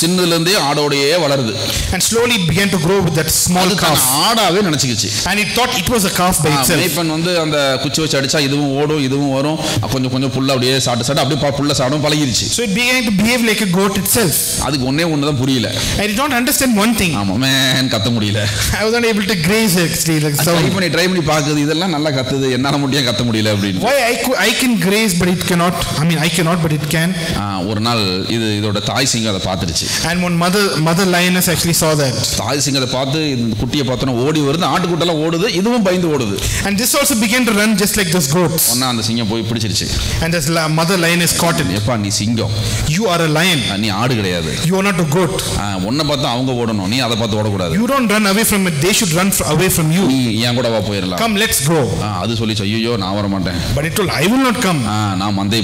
சின்னதுல இருந்தே ஆடோடயே வளருது. And slowly began to grow with that small calf. ஆடாவே நினைச்சுக்கிச்சு. And it thought it was a calf by itself. மேய்ப்பன் வந்து அந்த குச்சி வச்சு அடிச்சா இதுவும் ஓடும் இதுவும் வரும், கொஞ்சம் கொஞ்சம் புல்ல அப்படியே சாப்பிட்டு அப்படியே புல்ல சாப்பிடும் பழகிருச்சு. So it began to behave like a goat itself. அதுக்கு ஒண்ணு தான் புரியல. I did not understand one thing. ஆமா, மேன் கத்த முடியல. I was not able to graze actually like sound. Try பண்ணி பாக்குது, இதெல்லாம் நல்லா கத்துது, என்னால முடியும் கத்த முடியல அப்படின்னு. Why I can graze but it cannot? I mean I cannot but it can. ஒரு நாள் இதோட தாய் சிங்கம் அதை பார்த்துருச்சு. And one mother lioness actually saw that. தாய் சிங்கம் அதை பார்த்து இந்த குட்டியை பார்த்தோன்னா ஓடி வருது, ஆட்டுக்குட்டெல்லாம் ஓடுது, இதுவும் பயந்து ஓடுது. And this also began to run just like those goats. ஒண்ணா அந்த சிங்கம் போய் பிடிச்சிருச்சு. And this mother lioness caught it. எப்பா நீ சிங்கம், you are a lion, நீ ஆடு கிடையாது. you are not a goat. உன்னை பார்த்து அவங்க ஓடணும், நீ அதை பார்த்து ஓடக்கூடாது. You don't run away from it, they should run away from you. நீ என் கூட வா போயிடலாம். Come let's go. அது சொல்லிச்சு, ஐயோ நான் வர மாட்டேன். But it told I will not come. நான் மந்தை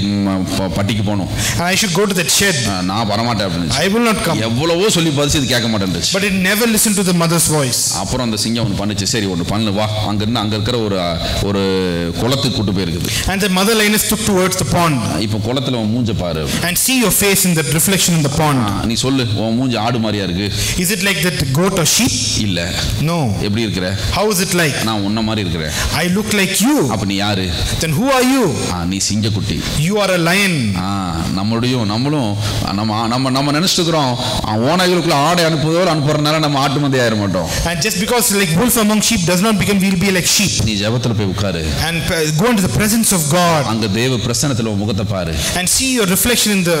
பட்டிக்கு போகணும். I should go to that shed. நான் வர மாட்டேன் அப்படின்னு. I will not come. எவ்வளவோ சொல்லி பார்த்து இது கேட்க மாட்டேன்னுச்சு. But it never listened to the mother's voice. அப்புறம் அந்த சிங்கம் ஒன்று பண்ணுச்சு, சரி ஒன்று பண்ணு வா, அங்க இருக்கிற ஒரு குளத்துக்கு கூட்டு போயிருக்குது. And the mother lioness took towards the pond. இப்போ குளத்துல உன் மூஞ்ச பாரு. And see your face in the reflection in the pond. நீ சொல்லு, உன் மூஞ்சி ஆடு மாதிரியா இருக்கு. Is it like that goat or sheep? இல்ல. No. எப்படி இருக்கிற? How is it like? நான் உன்ன மாதிரி இருக்கிறேன். I look like you. அப்ப நீ யாரு? Then who are you? நீ சிங்கக்குட்டி. You are a lion. நம்மளும் நம்ம நினைச்சிருக்கிறோம் ஓநாய்களுக்குள்ள ஆடை அனுப்புறதுனால நம்ம ஆட்டு மந்தை ஆயிர மாட்டோம். And just because like wolf among sheep does not become we'll be like sheep. நீ ஜெபத்துல போய் உட்காரு. And go into the presence of God. அங்க தேவ பிரசன்னத்துல உன் முகத்தை பாரு. And see your reflection in the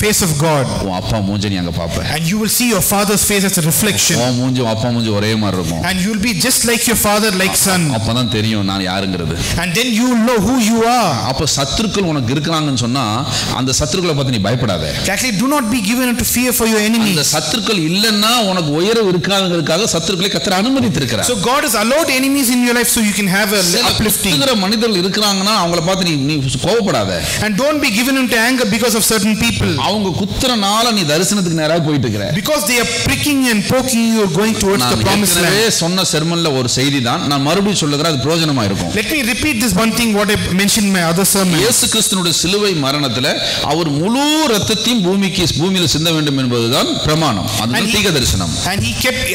face of God. உன் அப்பா மூஞ்சி நீ அங்க பாப்ப. And you will see your father's face as a reflection. உன் மூஞ்சி அப்பா மூஞ்சி ஒரே மாதிரி இருக்கும். And you will be just like your father, like son. அப்பதான் தெரியும் நான் யாருங்கிறது. And then you will know who you are. அப்ப சத்துருக்கள் உனக்கு இருக்காங்கன்னு சொன்னா அந்த சத்துருக்களை பார்த்து நீ பயப்படாத. Actually do not be given into fear for your enemies. அந்த சத்துருக்கள் இல்லன்னா உனக்கு உயர்வு இருக்காதுங்கிறதுக்காக சத்துருக்களை கர்த்தர் அனுமதித்திருக்கிறார். So God has allowed enemies in your life so you can have a uplifting. மனிதர்கள் இருக்காங்கன்னா அவங்கள பார்த்து நீ கோபப்படாத. And don't be given into anger because of certain people. அவங்க குத்துறனால நீ தரிசனத்துக்கு நேரா போயிட்டு இருக்கற. Because they are pricking and poking you, you are going towards the promised land. நான் சொன்ன செர்மன்ல ஒரு செய்தி தான் நான் மறுபடியும் சொல்லுகிறேன், அது பிரயோஜனமா இருக்கும். Let me repeat this one thing what I mentioned in my other sermon. இயேசு கிறிஸ்துவினுடைய சிலுவை மரணத்துல அவர் முழு இரத்தத்தையும் பூமியில சிந்த வேண்டும் என்பதுதான் பிரமாணம். அதுதான் தீர்க்கதரிசனம். And he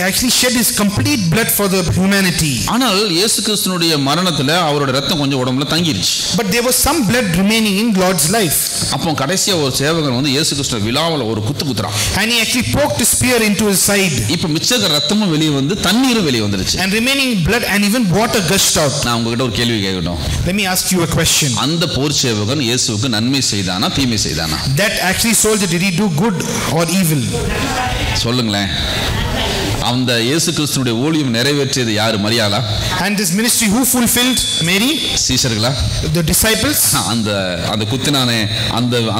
actually shed his complete blood for the humanity. ஆனால் இயேசு கிறிஸ்துவினுடைய மரணத்துல அவரோட இரத்தம் கொஞ்சம் உடம்புல தங்கிருச்சு. But there was some blood remaining in Lord's life. அப்போ கடைசியா ஒரு சேவகன் வந்து இயேசு கிறிஸ்துவின் விலாவல ஒரு குத்துறான். And he actually poked a spear into his side. இப்போ மிச்ச இரத்தமும் வெளிய வந்து தண்ணீரும் வெளிய வந்துருச்சு. And remaining blood and even water gushed out. நான் உங்ககிட்ட ஒரு கேள்வி கேட்கணும். Let me ask you a question. அந்த போர் சேவகன் இயேசுவுக்கு நன்மை செய்தானா தீமை செய்தானா? That actually soldier, did he do good or evil? சொல்லுங்களேன். அந்த இயேசு கிறிஸ்துவினுடைய ஊழியம் நிறைவேற்றியது யாரு? மரியாளா? And this ministry who fulfilled? Mary? சீஷர்களா? The disciples? அந்த குத்தினானே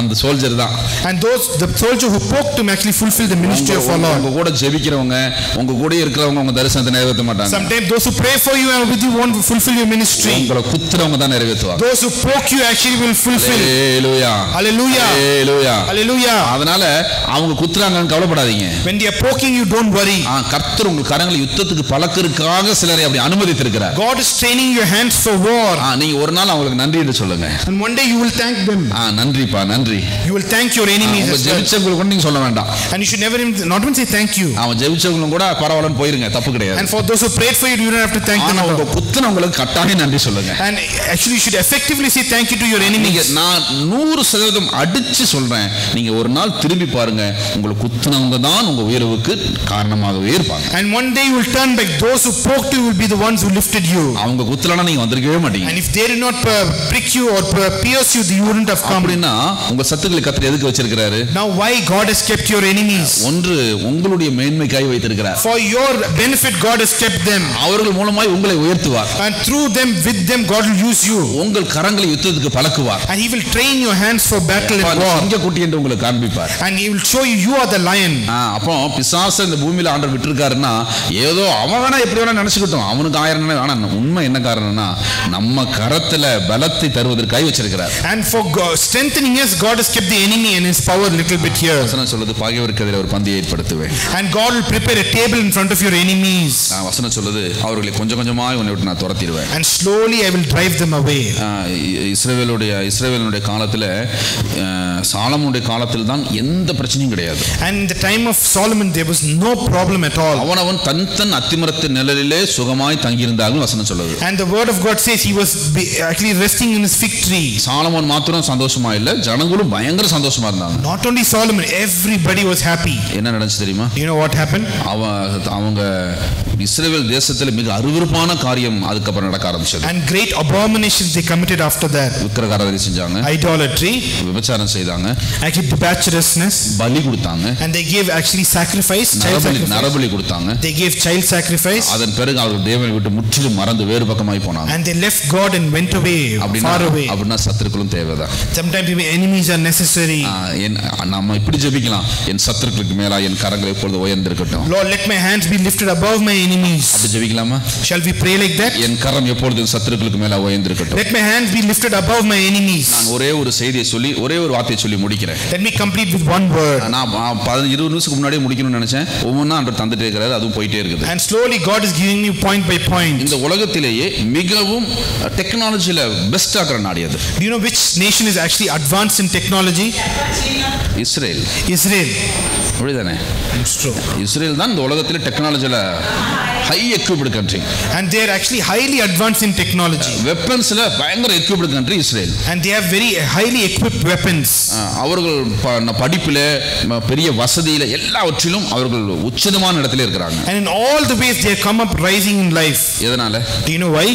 அந்த சோல்ஜர் தான். And those the soldier who poked him actually fulfilled the ministry of our Lord. உங்க கூட ஜெபிக்கிறவங்க, உங்க கூட இருக்கிறவங்க உங்க தரிசனத்தை நிறைவேற்ற மாட்டாங்க. Sometimes those who pray for you and with you won't fulfill your ministry. உங்களை குத்துறவங்க தான் நிறைவேற்றுவாங்க. Those who poke you actually will fulfill. Hallelujah. Hallelujah. Hallelujah. Hallelujah. அதனால அவங்க குத்துறாங்கன்னு கவலைப்படாதீங்க. When they are poking you, don't worry. கர்த்தர் உங்கள் கரங்களை யுத்தத்துக்கு பழக்கிறதுக்காக சிலரை அப்படி அனுமதித்திருக்கிறார். God is training your hands for war. நீங்க ஒரு நாள் அவங்களுக்கு நன்றி என்று சொல்லுங்க. And one day you will thank them. நன்றிப்பா நன்றி. You will thank your enemies as well. ஜெபிச்சவங்களுக்கு கூட நீங்க சொல்ல வேண்டாம். And you should never not even say thank you. அவன் ஜெபிச்சவங்களும் கூட பரவாயில்லன்னு போயிருங்க, தப்பு கிடையாது. And for those who prayed for you, you don't have to thank them. அவங்க குத்துனவங்களுக்கு கட்டாயம் நன்றி சொல்லுங்க. And actually you should effectively say thank you to your enemies. நான் 100% அடிச்சு சொல்றேன், நீங்க ஒரு நாள் திரும்பி பாருங்க, உங்களை குத்துனவங்க தான் உங்க உயர்வுக்கு காரணமாகவே இருப்பாங்க. And one day you will turn back. Those who poked you will be the ones who lifted you. அவங்க குத்தலனா நீங்க வந்திருக்கவே மாட்டீங்க. And if they did not prick you or pierce you, you wouldn't have come. அப்படினா உங்க சத்துக்களை கர்த்தர் எதுக்கு வச்சிருக்காரு? Now why God has kept your enemies? ஒன்று உங்களுடைய மேன்மைக்காய் வைத்திருக்கிறார். For your benefit God has kept them. அவர்கள் மூலமாய் உங்களை உயர்த்துவார். And through them, with them God will use you. உங்கள் கரங்களை யுத்தத்துக்கு பழக்குவார். And he will train your hands for battle and war. சிங்கக்குட்டி என்று உங்களுக்கு காண்பிப்பார். And he will show you you are the lion. அப்போ பிசாசு இந்த பூமியில ஆண்டவர் விட்டுருக்காருன்னா ஏதோ அவன் வேணா எப்படி வேணா நினைச்சுக்கிட்டோம், அவனுக்கு 1000 ஆனா உண்மை என்ன காரணம்னா நம்ம கரத்துல பலத்தை தருவதற்காக வச்சிருக்கிறார். And for strengthening us, God has kept the enemy and his power little bit here. வசனம் சொல்லுது பகைவருக்கு எதிரே ஒரு பந்தியை ஏற்படுத்துவேன். And God will prepare a table in front of your enemies. வசனம் சொல்லுது அவர்களை கொஞ்சம் கொஞ்சமாய் உன்னை விட்டு நான் துரத்திடுவேன். And slowly I will drive them away. இஸ்ரவேலுடைய காலத்துல சாலமோனுடைய காலத்தில் தான் எந்த பிரச்சனையும் கிடையாது. And in the time of Solomon there was no problem at all. அவனவன் தன் அத்திமரத்தின் நிழலிலே சுகமாய் தங்கியிருந்தார்கள் வசனம் சொல்லுது. And the word of God says he was actually resting in his fig tree. Solomon மாத்திரம் சந்தோஷமா இல்ல, ஜனங்களும் பயங்கர சந்தோஷமா இருந்தாங்க. Not only Solomon, everybody was happy. என்ன நடந்துச்சு தெரியுமா? You know what happened? அவங்க இஸ்ரவேல் தேசத்துல மிக அருவருப்பான காரியம் அதுக்கப்புறம் நடக்க ஆரம்பிச்சது. And great abominations they committed after that. விக்கிரகாராதனை செஞ்சாங்க, idolatry, விபச்சாரம் செய்தாங்க, actually debaucherousness, பலி கொடுத்தாங்க, and they gave actually sacrifice, நரபலி கொடுத்தாங்க, they gave child sacrifice. அதன் பிறகு அவர்கள் தேவனை விட்டு முற்றிலும் மறந்து வேறு பக்கமாய் போனாங்க. And they left God and went away, far away. அப்படினா சத்துருக்களும் தேவைதான். Sometimes even enemies are necessary. நாம இப்படி ஜெபிக்கலாம், என் சத்துருக்களுக்கு மேலா என் கரங்கள் எப்பொழுது உயர்ந்திருக்கட்டும். Lord, let my hands be lifted above my enemies. அப்படி ஜெபிக்கலாமா? Shall we pray like that? என் கரம் எப்பொழுது சத்துருக்களுக்கு மேலா உயர்ந்திருக்கட்டும். Let my hands be lifted above my enemies. நான் ஒரே ஒரு செய்தியை சொல்லி ஒரே ஒரு வார்த்தையை சொல்லி முடிக்கிறேன். Let me complete with one word. நான் 20 நிமிஷத்துக்கு முன்னாடியே முடிக்கணும்னு நினைச்சேன். ஒவ்வொண்ணா ஆண்டவர் தந்துட்டே இருக்காரு, அதுவும் போயிட்டே இருக்குது. And slowly God is giving me point by point. இந்த உலகத்திலேயே மிகவும் டெக்னாலஜில பெஸ்ட் ஆக்குற நாடு எது? Do you know which nation is actually advanced in technology? Israel. Israel. அப்படிதானே? இஸ்ரேல் தான் இந்த உலகத்திலே டெக்னாலஜில high equipped country. And they are actually highly advanced in technology. வெப்பன்ஸ்ல பயங்கர equipped country Israel. And they have very highly equipped weapons. அவர்கள் படிப்பில பெரிய வசதியில எல்லாவற்றிலும் அவர்கள் உச்சதமான இடத்துல இருக்காங்க. And in all the ways they have come up rising in life. எதனால? Do you know why?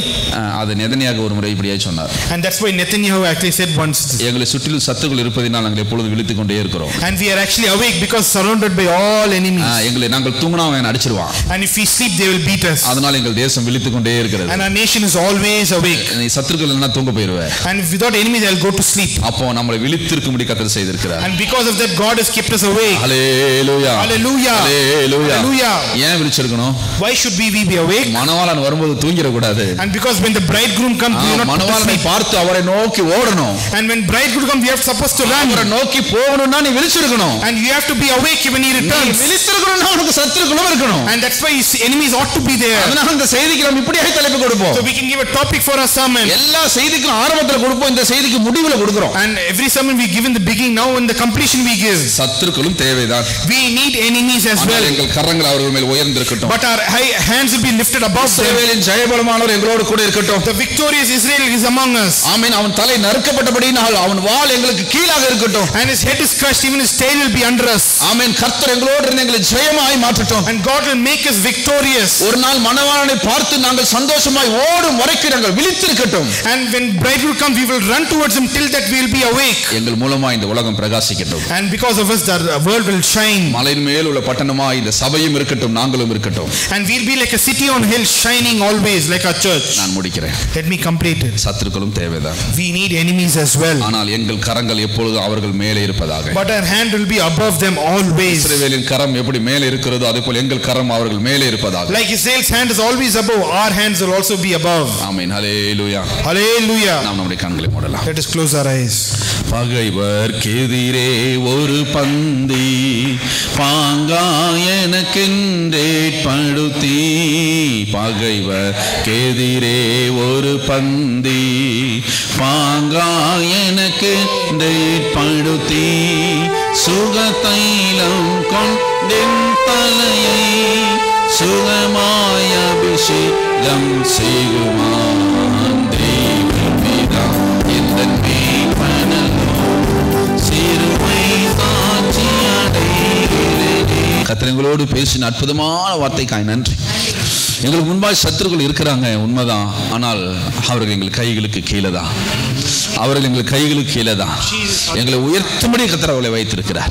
அது நேதன்யாகு ஒரு முறை இப்படியே சொன்னார். And that's why Netanyahu actually said once, எங்களை சுற்றிலும் சத்துருக்கள் இருப்பதினால் நாங்கள் எப்பொழுதும் விழித்துக் கொண்டே இருக்கிறோம். And we are actually awake because surrounded by all enemies. எங்களை நாங்கள் தூங்கினா அவன் அடிச்சிடுவான். And if we sleep they will beat us. அதனால எங்கள் தேசம் விழித்துக் கொண்டே இருக்கிறது. And our nation is always awake. நீ சத்துருக்கள் இல்லனா தூங்க போய்டுவே. And without enemies I will go to sleep. அப்போ நம்மளை விழித்திருக்கும்படி கர்த்தர் செய்திருக்கிறார். And because of that God has kept us awake. Hallelujah. Hallelujah. Hallelujah. Hallelujah. ஏன் விழிச்சிருக்கணும்? Why should we be awake? மணவாளன் வரும்போது தூங்கிர கூடாது. And because when the bridegroom comes we are not மணவாளனை பார்த்து அவரை நோக்கி ஓடணும். And when bridegroom comes we are supposed to run. அவரை நோக்கி போகணும்னா நீ விழிச்சிருக்கணும். And you have to be awake when he returns. விழித்திருக்கணும்னா உனக்கு சத்துருக்களும் இருக்கணும். And that's why his enemies ought to be there. அதனால இந்த செய்திக்கு நம்ம இப்படியே தலைப்பு கொடுப்போம். So we can give a topic for our sermon. எல்லா செய்திக்கும் ஆரம்பத்துல கொடுப்போம், இந்த செய்திக்கு முடிவுல கொடுக்கிறோம். And every sermon we give in the beginning, now in the completion we give. சத்துருக்களும் தேவைதான். We need enemies as well. எங்கள் கரங்கள் அவர்கள் மேல் உயர்ந்திருக்கட்டும். But our hands will be lifted above them. இஸ்ரவேலின் ஜெயபலமானவர் எங்களோடு கூட இருக்கட்டும். The victorious Israel is among us. ஆமென். அவன் தலை நறுக்கப்பட்டபடியினால் அவன் வாள் எங்களுக்கு கீழாக இருக்கட்டும். And his head is crushed, even his tail will be under us. ஆமென். ஆமென். கர்த்தர் எங்களோடு இருந்து எங்களை ஜெயமாய் மாற்றட்டும். And God will make us victorious. ஒரு நாள் மணவாளனை பார்த்து நாங்கள் சந்தோஷமாய் ஓடும் வரைக்கும் நாங்கள் விழித்திருக்கட்டும். And when bridegroom comes, we will run towards him till that we will be awake. எங்கள் மூலமா இந்த உலகம் பிரகாசிக்கட்டும். And because of us the world will shine. மலையின் மேல் உள்ள பட்டணமா இந்த சபையும் இருக்கட்டும், நாங்களும் இருக்கட்டும். And we'll be like a city on hill, shining always like our church. நான் முடிக்கிறேன். Let me complete it. சத்துருக்களும் தேவைதான். We need enemies as well. ஆனால் எங்கள் கரங்கள் எப்பொழுதும் அவர்கள் மேலே இருப்பதாக. But our hand will be above them always. இஸ்ரவேலின் கரம் எப்படி மேலே இருக்கிறதோ அதேபோல் எங்கள் கரம் அவர்கள் மேலே இருப்பதாக. Like Israel's hand is always above, our hands will also be above. Amen. Hallelujah. Hallelujah. நாம் நம்முடைய கண்களை மூடலாம். Let us close our eyes. பகைவர்க்கெதிரே ஒரு பந்தி பாங்காயனக்கென்றேற்படுத்தி, பகைவர்க்கெதிரே ஒரு பந்தி பாங்காயனக்கென்றேற்படுத்தி, சுகதைலம் கொண்டென் தலையை சுகமாய் அபிஷேகம் செய்குமான் தேவன் பிதா எந்தன் மேய்ப்பனோ சிறுமை சாட்சி அடைகிறேனே. கர்த்தர் எங்களோடு பேசின அற்புதமான வார்த்தைக்காய் நன்றி. எங்களுக்கு முன்பாய் சத்துருக்கள் இருக்கிறாங்க, உண்மைதான். ஆனால் அவர்கள் எங்கள் கைகளுக்கு கீழே தான். அவர்கள் எங்கள் கைகளுக்கு கீழே தான். எங்களை உயர்த்தும்படி கர்த்தர் அவளை வைத்திருக்கிறார்.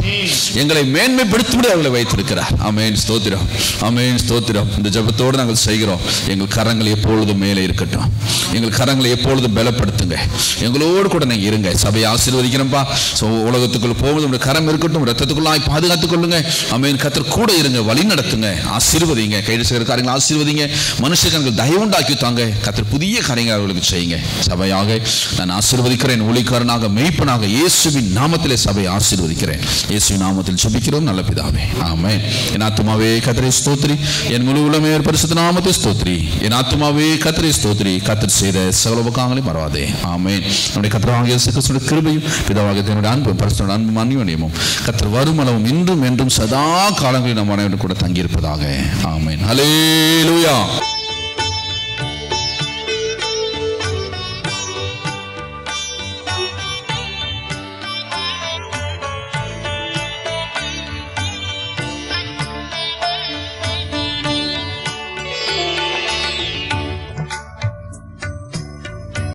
எங்களை மேன்மைப்படுத்தும்படி அவளை வைத்திருக்கிறார். ஆமென். ஸ்தோத்திரம், ஆமென், ஸ்தோத்திரம். இந்த ஜெபத்தோடு நாங்கள் செய்கிறோம். எங்கள் கரங்கள் எப்பொழுதும் மேலே இருக்கட்டும். எங்கள் கரங்களை எப்பொழுதும் பலப்படுத்துங்க. எங்களோடு கூட நீங்கள் இருங்க. சபையை ஆசீர்வதிக்கிறோம்ப்பா. உலகத்துக்குள்ள போகும்போது உங்களுடைய கரம் இருக்கட்டும். ரத்தத்துக்குள்ளாய் பாதுகாத்துக் கொள்ளுங்க. ஆமென். கர்த்தர் கூட இருங்க, வழி நடத்துங்க, ஆசீர்வதிங்க. கைது செய்கிற காரியங்களை ஆசீர்வதிங்க. மனுஷர்கள் தயவுண்டாக்கி தாங்க. கர்த்தர் புதிய காரியங்களை அவர்களுக்கு செய்யுங்க. சபையாக நான் ஆசீர்வதிக்கிறேன். ஊழியக்காரனாக மேய்ப்பனாக இயேசுவின் நாமத்திலே சபையை ஆசீர்வதிக்கிறேன். இயேசுவின் நாமத்தில் ஜெபிக்கிறோம் நல்ல பிதாவே. ஆமென். என் ஆத்துமாவே கர்த்தரை ஸ்தோத்திரி, என் முழு உள்ளமே பரிசுத்த நாமத்தை ஸ்தோத்திரி. என் ஆத்துமாவே கர்த்தரை ஸ்தோத்திரி, கர்த்தர் செய்த சகல உபகாரங்களையும் மறவாதே. ஆமென். நம்முடைய கர்த்தராகிய இயேசு கிறிஸ்துவின் கிருபையும் பிதாவாகிய தேவனுடைய அன்பும் பரிசுத்த அன்பும் அன்யோன்யமும் கர்த்தர் வருமளவும் இன்றும் என்றும் சதா காலங்களில் நம் அனைவரும் கூட தங்கியிருப்பதாக. ஆமென். ஹல்லேலூயா.